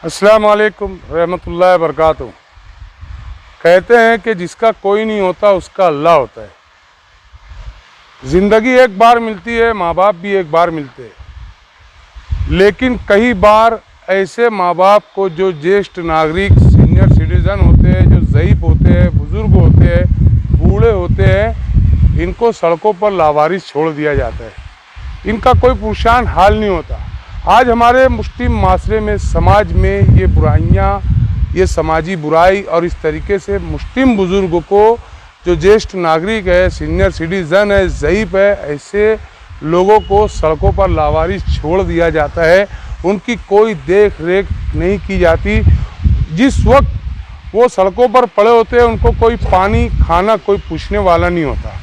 अस्सलाम वालेकुम रहमतुल्लाहि बरकातुहू। कहते हैं कि जिसका कोई नहीं होता उसका अल्लाह होता है। ज़िंदगी एक बार मिलती है, माँ बाप भी एक बार मिलते हैं, लेकिन कई बार ऐसे माँ बाप को जो ज्येष्ठ नागरिक सीनियर सिटीज़न होते हैं, जो ज़ईफ़ होते हैं, बुज़ुर्ग होते हैं, बूढ़े होते हैं, इनको सड़कों पर लावारिस छोड़ दिया जाता है। इनका कोई पुरशान हाल नहीं होता। आज हमारे मुस्लिम माशरे में, समाज में ये बुराइयाँ, ये समाजी बुराई और इस तरीके से मुस्लिम बुज़ुर्गों को, जो ज्येष्ठ नागरिक है, सीनियर सिटीज़न है, ज़ईफ़ है, ऐसे लोगों को सड़कों पर लावारिस छोड़ दिया जाता है। उनकी कोई देख रेख नहीं की जाती। जिस वक्त वो सड़कों पर पड़े होते हैं, उनको कोई पानी, खाना कोई पूछने वाला नहीं होता।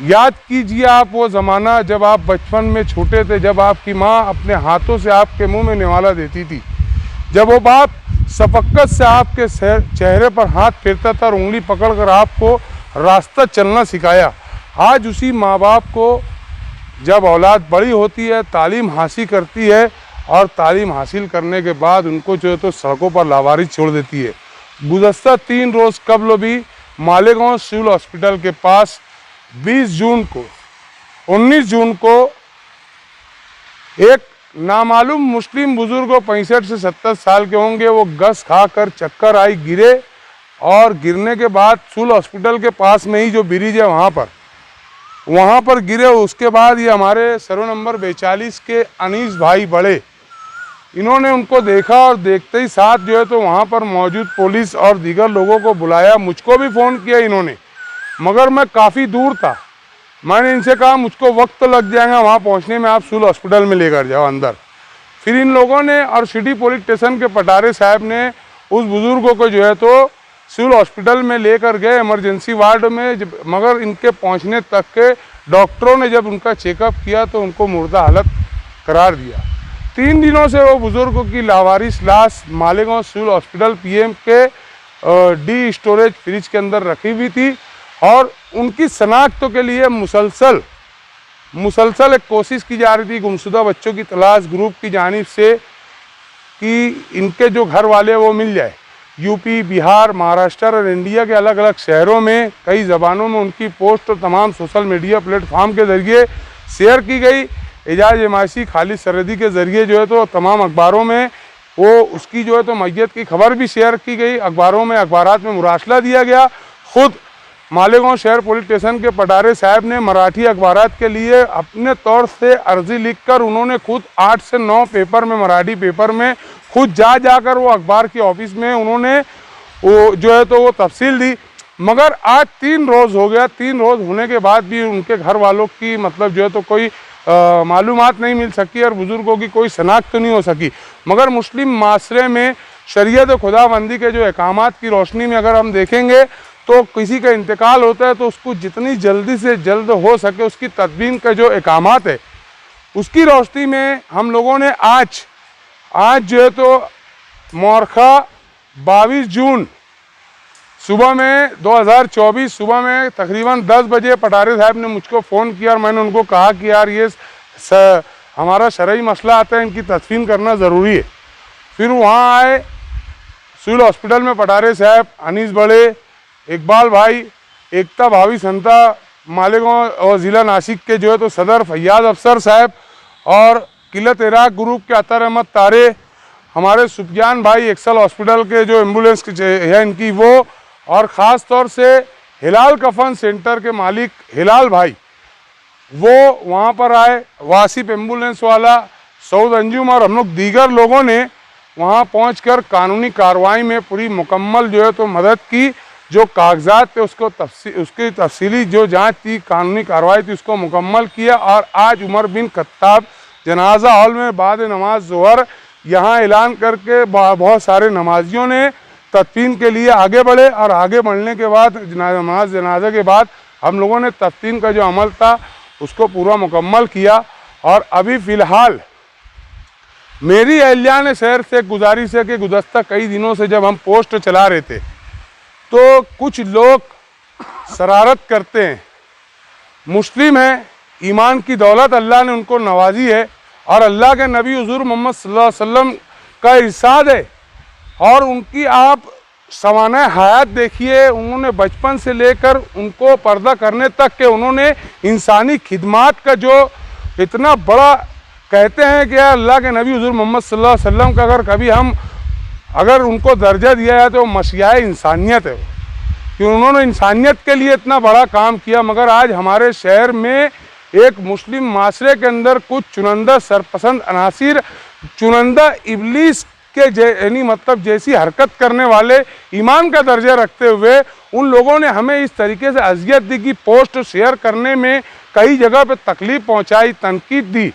याद कीजिए आप वो ज़माना जब आप बचपन में छोटे थे, जब आपकी माँ अपने हाथों से आपके मुंह में निवाला देती थी, जब वो बाप शफ़क़त से आपके चेहरे पर हाथ फेरता था और उंगली पकड़कर आपको रास्ता चलना सिखाया। आज उसी माँ बाप को जब औलाद बड़ी होती है, तालीम हासिल करती है और तालीम हासिल करने के बाद उनको जो है तो सड़कों पर लावारिस छोड़ देती है। गुज़श्ता 3 रोज़ कबल भी मालेगांव सिविल हॉस्पिटल के पास 19 जून को एक नामालूम मुस्लिम बुजुर्ग 65 से 70 साल के होंगे, वो गस खाकर चक्कर आई, गिरे और गिरने के बाद सिविल हॉस्पिटल के पास में ही जो ब्रिज है वहाँ पर गिरे। उसके बाद ये हमारे सर्वे नंबर 42 के अनीस भाई बड़े, इन्होंने उनको देखा और देखते ही साथ जो है तो वहाँ पर मौजूद पुलिस और दीगर लोगों को बुलाया। मुझको भी फ़ोन किया इन्होंने, मगर मैं काफ़ी दूर था। मैंने इनसे कहा मुझको वक्त लग जाएगा वहाँ पहुँचने में, आप सिविल हॉस्पिटल में लेकर जाओ अंदर। फिर इन लोगों ने और सिटी पुलिस स्टेशन के पटारे साहब ने उस बुज़ुर्गों को जो है तो सिविल हॉस्पिटल में लेकर गए, इमरजेंसी वार्ड में। मगर इनके पहुँचने तक के डॉक्टरों ने जब उनका चेकअप किया तो उनको मुर्दा हालत करार दिया। 3 दिनों से वो बुज़ुर्गों की लावारिस लाश मालेगांव सिविल हॉस्पिटल PM के डी स्टोरेज फ्रिज के अंदर रखी हुई थी और उनकी शनाख्त के लिए मुसलसल एक कोशिश की जा रही थी गुमशुदा बच्चों की तलाश ग्रुप की जानिब से कि इनके जो घर वाले वो मिल जाए। यूपी, बिहार, महाराष्ट्र और इंडिया के अलग अलग शहरों में कई ज़बानों में उनकी पोस्ट और तमाम सोशल मीडिया प्लेटफॉर्म के ज़रिए शेयर की गई। एजाज एमासी, खालिद सरहदी के ज़रिए जो है तो तमाम अखबारों में वो उसकी जो है तो मैयत की खबर भी शेयर की गई। अखबारों में, अखबारात में मुरासला दिया गया। ख़ुद मालेगांव शहर पुलिस स्टेशन के पटारे साहब ने मराठी अखबारात के लिए अपने तौर से अर्जी लिखकर उन्होंने खुद 8 से 9 पेपर में, मराठी पेपर में खुद जाकर वो अखबार की ऑफिस में उन्होंने वो जो है तो वो तफसील दी। मगर आज 3 रोज़ हो गया। 3 रोज़ होने के बाद भी उनके घर वालों की मतलब जो है तो कोई मालूमात नहीं मिल सकी और बुज़ुर्गों की कोई शनाख्त तो नहीं हो सकी। मगर मुस्लिम माशरे में शरीयत खुदाबंदी के जो अहकामात की रोशनी में अगर हम देखेंगे तो किसी का इंतकाल होता है तो उसको जितनी जल्दी से जल्द हो सके उसकी तदबीन का जो अहकामात है उसकी रोशनी में हम लोगों ने आज जो है तो मौरखा 22 जून सुबह में 2024 सुबह में तकरीबन 10 बजे पटारे साहब ने मुझको फ़ोन किया और मैंने उनको कहा कि यार ये हमारा शरई मसला आता है, इनकी तदफीन करना ज़रूरी है। फिर वहाँ आए सिविल हॉस्पिटल में पटारे साहब, अनीस बड़े, इकबाल भाई, एकता भाभी संता, मालेगांव और ज़िला नासिक के जो है तो सदर फैयाज अफसर साहब और किलत इराक ग्रुप के अतर अहमद तारे, हमारे सुफियान भाई एक्सल हॉस्पिटल के जो एम्बुलेंस है इनकी वो, और ख़ास तौर से हिलाल कफन सेंटर के मालिक हिलाल भाई, वो वहाँ पर आए। वासिफ एम्बुलेंस वाला, सऊद अंजुम और हम लोग दीगर लोगों ने वहाँ पहुँचकर कानूनी कार्रवाई में पूरी मुकम्मल जो है तो मदद की। जो कागजात थे उसकी तफसीली जो जांच थी, कानूनी कार्रवाई थी, उसको मुकम्मल किया। और आज उमर बिन खत्ताब जनाजा हॉल में बाद नमाज ज़ोहर यहाँ ऐलान करके बहुत सारे नमाजियों ने तदफीन के लिए आगे बढ़े और आगे बढ़ने के बाद नमाज जनाजा के बाद हम लोगों ने तदफीन का जो अमल था उसको पूरा मुकम्मल किया। और अभी फ़िलहाल मेरी अहलियान शहर से गुजारिश है कि गुज़श्ता कई दिनों से जब हम पोस्ट चला रहे थे तो कुछ लोग शरारत करते हैं। मुस्लिम हैं, ईमान की दौलत अल्लाह ने उनको नवाजी है और अल्लाह के नबी हुज़ूर मोहम्मद सल्लल्लाहु अलैहि वसल्लम का इरशाद है। और उनकी आप सवाना हयात देखिए, उन्होंने बचपन से लेकर उनको पर्दा करने तक के उन्होंने इंसानी खिदमात का जो इतना बड़ा, कहते हैं कि अल्लाह के नबी हुज़ूर मोहम्मद सल्लल्लाहु अलैहि वसल्लम का अगर उनको दर्जा दिया है तो मसीहा इंसानियत है, कि उन्होंने इंसानियत के लिए इतना बड़ा काम किया। मगर आज हमारे शहर में एक मुस्लिम माशरे के अंदर कुछ चुनिंदा सरपसंद अनासिर, चुनिंदा इब्लीस के यानी मतलब जैसी हरकत करने वाले ईमान का दर्जा रखते हुए उन लोगों ने हमें इस तरीके से अजियत दी कि पोस्ट शेयर करने में कई जगह पे तकलीफ़ पहुंचाई, तनकीद दी।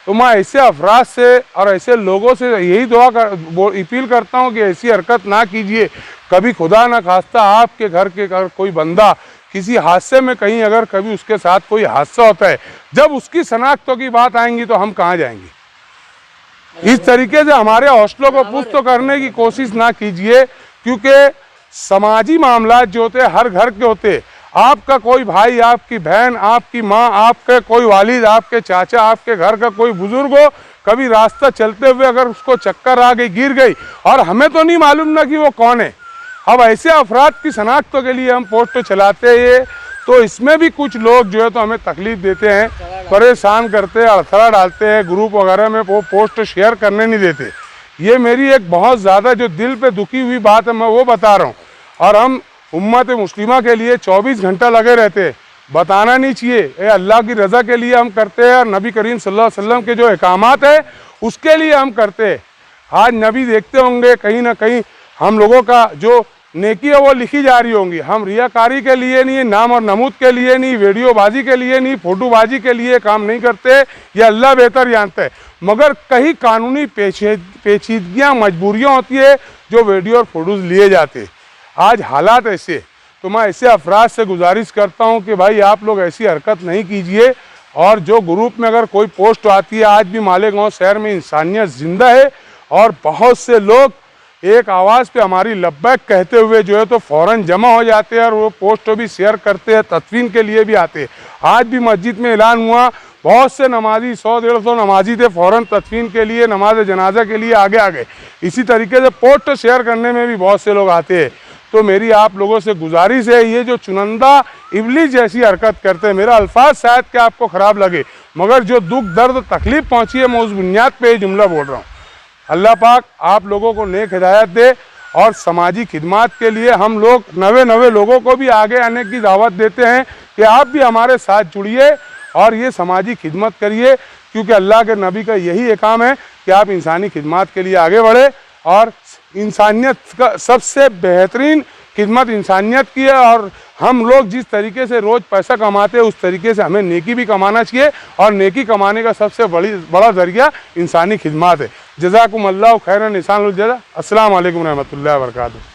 तो मैं ऐसे अफराद से और ऐसे लोगों से यही अपील करता हूं कि ऐसी हरकत ना कीजिए। कभी खुदा ना खास्ता आपके घर के कोई बंदा किसी हादसे में कहीं अगर कभी उसके साथ कोई हादसा होता है, जब उसकी शनाख्तों की बात आएंगी तो हम कहाँ जाएंगे। इस तरीके से हमारे हौसलों को पुष्ट करने की कोशिश ना कीजिए, क्योंकि समाजी मामलात जो होते हर घर के होते। आपका कोई भाई, आपकी बहन, आपकी माँ, आपके कोई वालिद, आपके चाचा, आपके घर का कोई बुजुर्ग हो, कभी रास्ता चलते हुए अगर उसको चक्कर आ गई, गिर गई, और हमें तो नहीं मालूम ना कि वो कौन है। अब ऐसे अफराद की शनाख्तों के लिए हम पोस्ट चलाते हैं, तो इसमें भी कुछ लोग जो है तो हमें तकलीफ देते हैं, परेशान करते हैं, अड़थड़ा डालते हैं, ग्रुप वगैरह में वो पोस्ट शेयर करने नहीं देते। ये मेरी एक बहुत ज़्यादा जो दिल पे दुखी हुई बात है, मैं वो बता रहा हूँ। और हम उम्मत मुस्लिमा के लिए 24 घंटा लगे रहते, बताना नहीं चाहिए। ये अल्लाह की रज़ा के लिए हम करते हैं और नबी करीम सल्लल्लाहु अलैहि वसल्लम के जो अहकामात है उसके लिए हम करते हैं। आज नबी देखते होंगे कहीं ना कहीं हम लोगों का जो नेकी है वो लिखी जा रही होंगी। हम रियाकारी के लिए नहीं, नाम और नमूद के लिए नहीं, वीडियोबाजी के लिए नहीं, फोटोबाजी के लिए काम नहीं करते, ये अल्लाह बेहतर जानता है। मगर कहीं कानूनी पेचीदगियाँ, मजबूरियाँ होती है जो वीडियो और फोटोज़ लिए जाते। आज हालात ऐसे, तो मैं ऐसे अफराद से गुजारिश करता हूँ कि भाई आप लोग ऐसी हरकत नहीं कीजिए। और जो ग्रुप में अगर कोई पोस्ट आती है, आज भी मालेगांव शहर में इंसानियत ज़िंदा है और बहुत से लोग एक आवाज़ पे हमारी लब्बैक कहते हुए जो है तो फ़ौरन जमा हो जाते हैं और वो पोस्ट भी शेयर करते हैं, तदफीन के लिए भी आते हैं। आज भी मस्जिद में ऐलान हुआ, बहुत से नमाजी 100-150 नमाजी थे, फ़ौरन तदफीन के लिए, नमाज जनाजा के लिए आगे आ गए। इसी तरीके से पोस्ट शेयर करने में भी बहुत से लोग आते हैं। तो मेरी आप लोगों से गुजारिश है, ये जो चुनिंदा इब्लीस जैसी हरकत करते हैं, मेरा अल्फाज शायद कि आपको ख़राब लगे, मगर जो दुख दर्द तकलीफ़ पहुँची है मैं उस बुनियाद पर ये जुमला बोल रहा हूँ। अल्लाह पाक आप लोगों को नेक हिदायत दे और समाजी खिदमात के लिए हम लोग नवे लोगों को भी आगे आने की दावत देते हैं कि आप भी हमारे साथ जुड़िए और ये समाजी खिदमत करिए, क्योंकि अल्लाह के नबी का यही एकाम है कि आप इंसानी खिदमत के लिए आगे बढ़े। और इंसानियत का सबसे बेहतरीन खिदमत इंसानियत की है, और हम लोग जिस तरीके से रोज़ पैसा कमाते हैं उस तरीके से हमें नेकी भी कमाना चाहिए, और नेकी कमाने का सबसे बड़ा ज़रिया इंसानी खिदमत है। जज़ाकुमुल्लाहु खैरन, निशानुल जज़ा। अस्सलामु अलैकुम रहमतुल्लाहि व बरकातुहू।